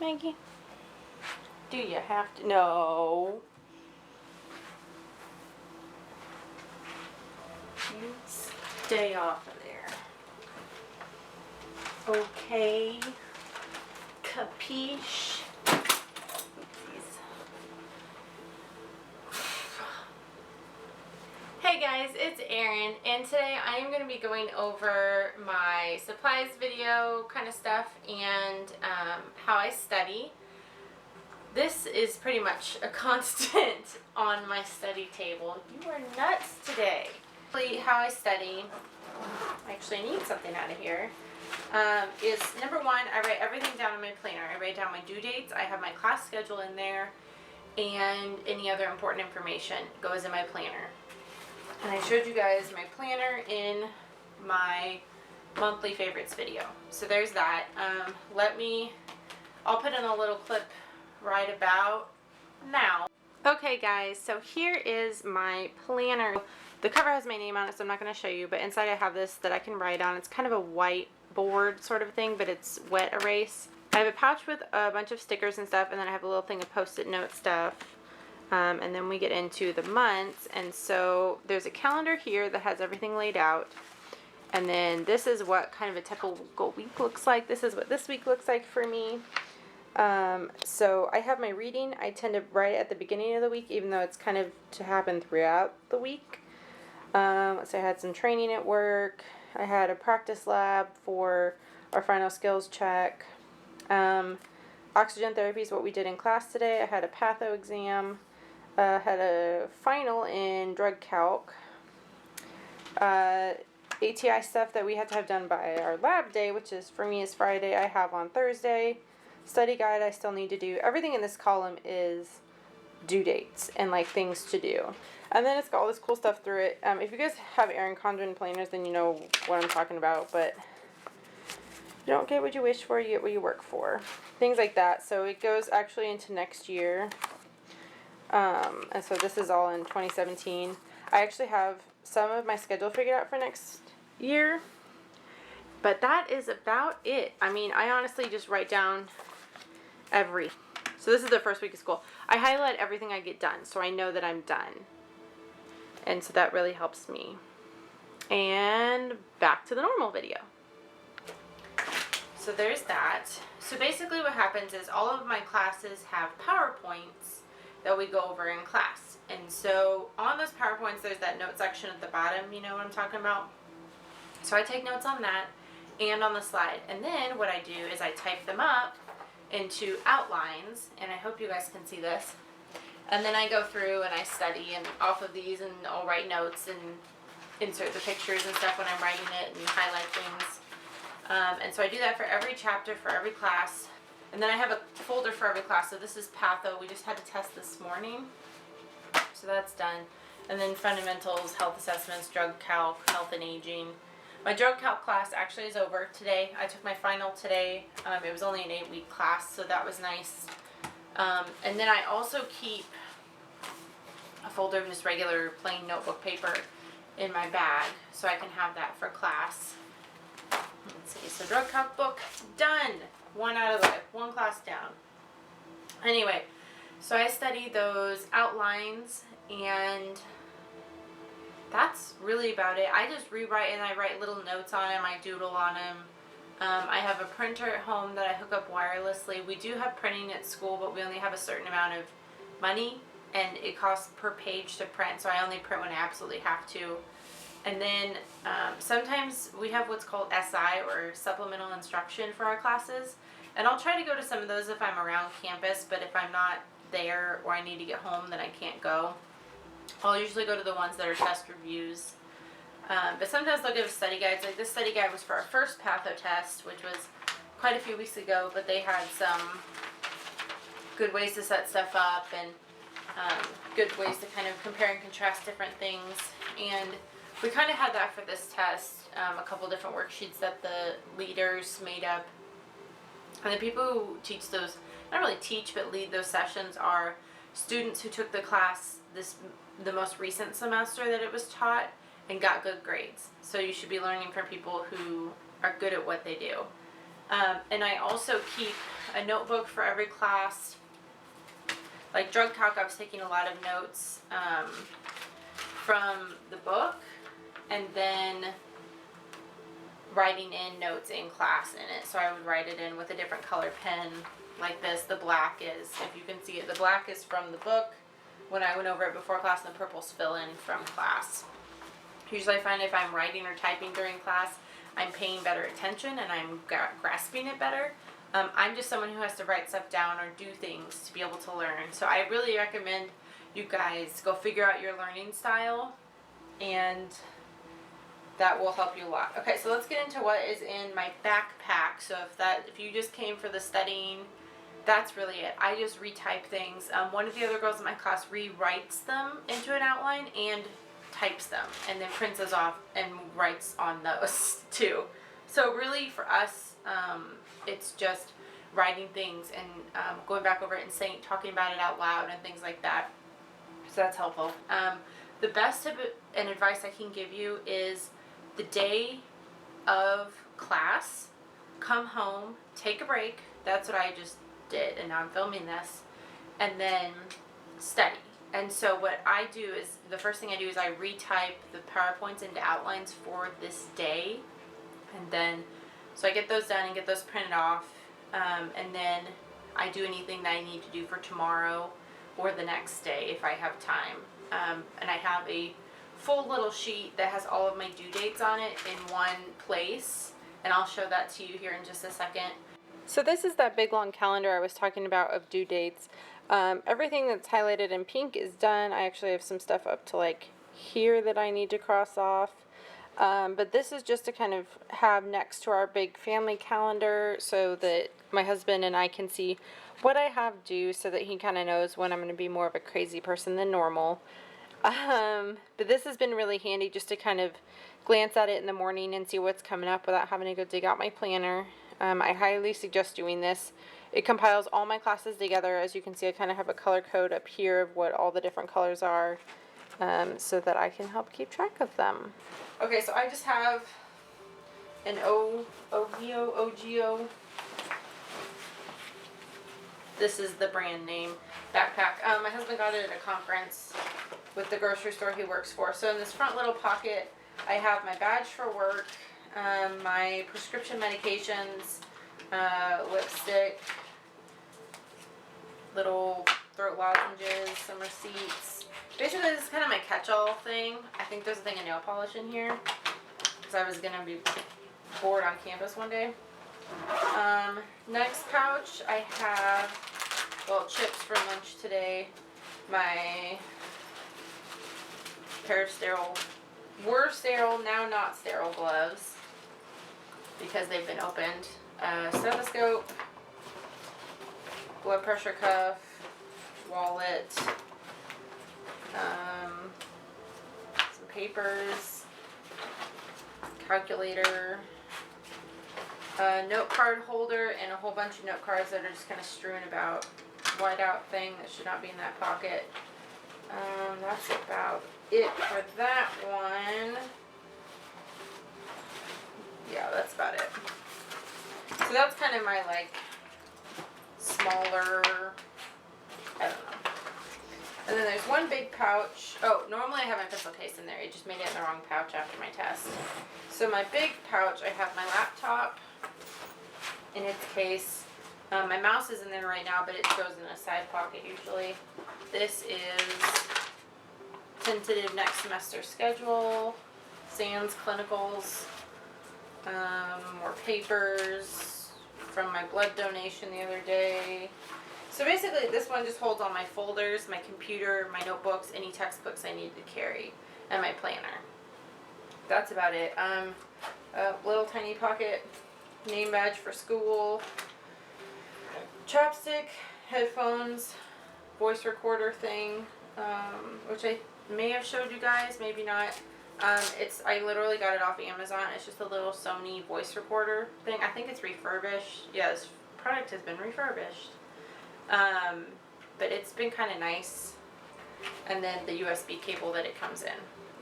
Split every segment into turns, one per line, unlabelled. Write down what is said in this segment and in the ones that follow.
Maggie? Do you have to? No. You stay off of there. Okay. Capiche? Oopsies. Hey guys, it's Erin, and today I am going to be going over my supplies video kind of stuff and how I study. This is pretty much a constant on my study table. You are nuts today. How I study, I actually need something out of here, is number one, I write everything down in my planner. I write down my due dates, I have my class schedule in there, and any other important information goes in my planner. And I showed you guys my planner in my monthly favorites video. So there's that. I'll put in a little clip right about now. Okay guys, so here is my planner. The cover has my name on it, so I'm not going to show you, but inside I have this that I can write on. It's kind of a white board sort of thing, but it's wet erase. I have a pouch with a bunch of stickers and stuff, and then I have a little thing of post-it note stuff. And then we get into the months, and so there's a calendar here that has everything laid out. And then this is what kind of a typical week looks like. This is what this week looks like for me. So I have my reading. I tend to write it at the beginning of the week, even though it's kind of to happen throughout the week. So I had some training at work. I had a practice lab for our final skills check. Oxygen therapy is what we did in class today. I had a patho exam. Had a final in drug calc. ATI stuff that we had to have done by our lab day, which is for me is Friday, I have on Thursday. Study guide I still need to do. Everything in this column is due dates and like things to do. And then it's got all this cool stuff through it. If you guys have Erin Condren planners, then you know what I'm talking about, but you don't get what you wish for, you get what you work for. Things like that. So it goes actually into next year. And so this is all in 2017. I actually have some of my schedule figured out for next year. But that is about it. I mean, I honestly just write down so this is the first week of school. I highlight everything I get done, so I know that I'm done. And so that really helps me. And back to the normal video. So there's that. So basically what happens is all of my classes have PowerPoints that we go over in class. And so on those PowerPoints, there's that note section at the bottom, you know what I'm talking about? So I take notes on that and on the slide. And then what I do is I type them up into outlines, and I hope you guys can see this. And then I go through and I study and off of these, and I'll write notes and insert the pictures and stuff when I'm writing it and highlight things. And so I do that for every chapter, for every class. And then I have a folder for every class. So this is patho. We just had to test this morning. So that's done. And then fundamentals, health assessments, drug calc, health and aging. My drug calc class actually is over today. I took my final today. It was only an 8-week class, so that was nice. And then I also keep a folder of just regular plain notebook paper in my bag, so I can have that for class. Let's see, so drug calc book, done. One out of the way, one class down. Anyway, so I study those outlines, and that's really about it. I just rewrite and I write little notes on them. I doodle on them. I have a printer at home that I hook up wirelessly. We do have printing at school, but we only have a certain amount of money, and it costs per page to print, so I only print when I absolutely have to. And then sometimes we have what's called SI, or supplemental instruction, for our classes, and I'll try to go to some of those if I'm around campus, but if I'm not there or I need to get home, then I can't go. I'll usually go to the ones that are test reviews. But sometimes they'll give study guides. Like this study guide was for our first patho test, which was quite a few weeks ago, but they had some good ways to set stuff up and good ways to kind of compare and contrast different things. And we kind of had that for this test, a couple different worksheets that the leaders made up. And the people who teach those, not really teach, but lead those sessions are students who took the class the most recent semester that it was taught and got good grades. So you should be learning from people who are good at what they do. And I also keep a notebook for every class. Like drug calc, I was taking a lot of notes from the book, and then writing in notes in class in it. So I would write it in with a different color pen like this. The black is, if you can see it, the black is from the book when I went over it before class, and the purple's fill in from class. Usually I find if I'm writing or typing during class, I'm paying better attention and I'm grasping it better. I'm just someone who has to write stuff down or do things to be able to learn. So I really recommend you guys go figure out your learning style, and that will help you a lot. Okay, so let's get into what is in my backpack. So if you just came for the studying, that's really it. I just retype things. One of the other girls in my class rewrites them into an outline and types them, and then prints those off and writes on those too. So really for us, it's just writing things and going back over it and talking about it out loud and things like that. So that's helpful. The best tip and advice I can give you is the day of class, come home, take a break. That's what I just did, and now I'm filming this, and then study. And so what I do is, the first thing I do is I retype the PowerPoints into outlines for this day, and then so I get those done and get those printed off, and then I do anything that I need to do for tomorrow or the next day if I have time. And I have a full little sheet that has all of my due dates on it in one place, and I'll show that to you here in just a second. So this is that big long calendar I was talking about of due dates. Everything that's highlighted in pink is done. I actually have some stuff up to like here that I need to cross off. But this is just to kind of have next to our big family calendar so that my husband and I can see what I have due, so that he kind of knows when I'm going to be more of a crazy person than normal. But this has been really handy just to kind of glance at it in the morning and see what's coming up without having to go dig out my planner. I highly suggest doing this. It compiles all my classes together. As you can see, I kind of have a color code up here of what all the different colors are, so that I can help keep track of them. Okay, so I just have an OGO. This is the brand name backpack. My husband got it at a conference with the grocery store he works for. So in this front little pocket, I have my badge for work, my prescription medications, lipstick, little throat lozenges, some receipts. Basically, this is kind of my catch-all thing. I think there's a thing of nail polish in here, because I was going to be bored on campus one day. Next pouch, I have, well, chips for lunch today, my pair of were sterile, now not sterile gloves, because they've been opened, stethoscope, blood pressure cuff, wallet, some papers, calculator, note card holder, and a whole bunch of note cards that are just kind of strewn about. White out thing that should not be in that pocket. That's about it for that one. Yeah, that's about it. So that's kind of my like smaller, I don't know. And then there's one big pouch. Oh, normally I have my pencil case in there. It just made it in the wrong pouch after my test. So my big pouch, I have my laptop in its case. My mouse is in there right now, but it goes in a side pocket usually. This is tentative next semester schedule, SANS clinicals, more papers from my blood donation the other day. So basically this one just holds all my folders, my computer, my notebooks, any textbooks I need to carry, and my planner. That's about it. A little tiny pocket, name badge for school, chapstick, headphones, voice recorder thing, which I may have showed you guys, maybe not. I literally got it off Amazon. It's just a little Sony voice recorder thing. I think it's refurbished. Yeah, this product has been refurbished. But it's been kind of nice. And then the USB cable that it comes in,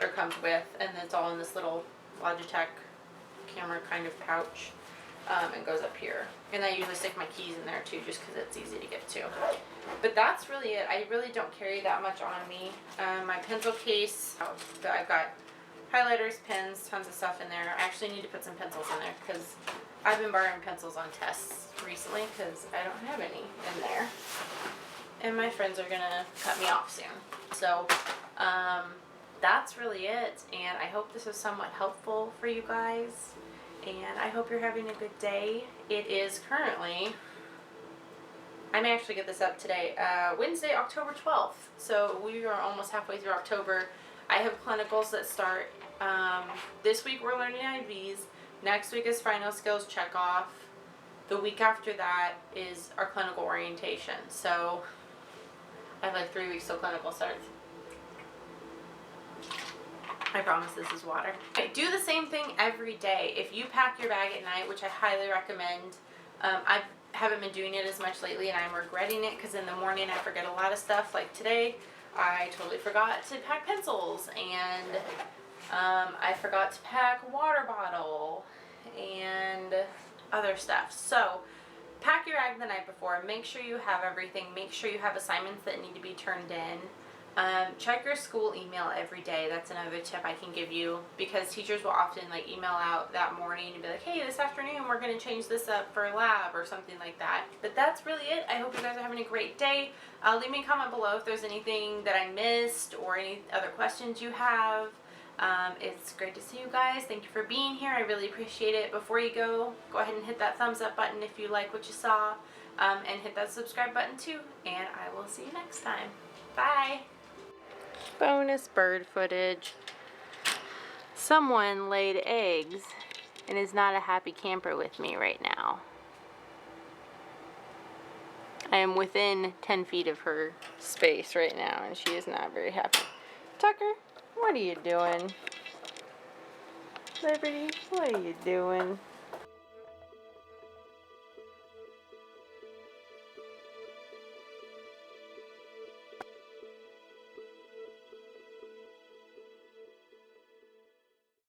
or comes with, and it's all in this little Logitech camera kind of pouch. and goes up here. And I usually stick my keys in there too, just because it's easy to get to. But that's really it. I really don't carry that much on me. My pencil case, I've got highlighters, pens, tons of stuff in there. I actually need to put some pencils in there because I've been borrowing pencils on tests recently because I don't have any in there. And my friends are gonna cut me off soon. So, that's really it. And I hope this was somewhat helpful for you guys. And I hope you're having a good day. It is currently, I may actually get this up today, Wednesday, October 12th. So we are almost halfway through October. I have clinicals that start, this week we're learning IVs. Next week is final skills check off. The week after that is our clinical orientation. So I have like 3 weeks till clinical starts. I promise this is water. Okay, do the same thing every day. If you pack your bag at night, which I highly recommend, I haven't been doing it as much lately and I'm regretting it because in the morning I forget a lot of stuff. Like today, I totally forgot to pack pencils and I forgot to pack a water bottle and other stuff. So pack your bag the night before. Make sure you have everything. Make sure you have assignments that need to be turned in. Check your school email every day. That's another tip I can give you because teachers will often like email out that morning and be like, hey, this afternoon we're going to change this up for a lab or something like that. But that's really it. I hope you guys are having a great day. Leave me a comment below if there's anything that I missed or any other questions you have. It's great to see you guys. Thank you for being here. I really appreciate it. Before you go ahead and hit that thumbs up button if you like what you saw, and hit that subscribe button too. And I will see you next time. Bye. Bonus bird footage. Someone laid eggs and is not a happy camper with me right now. I am within 10 feet of her space right now and she is not very happy. Tucker, what are you doing? Liberty, what are you doing?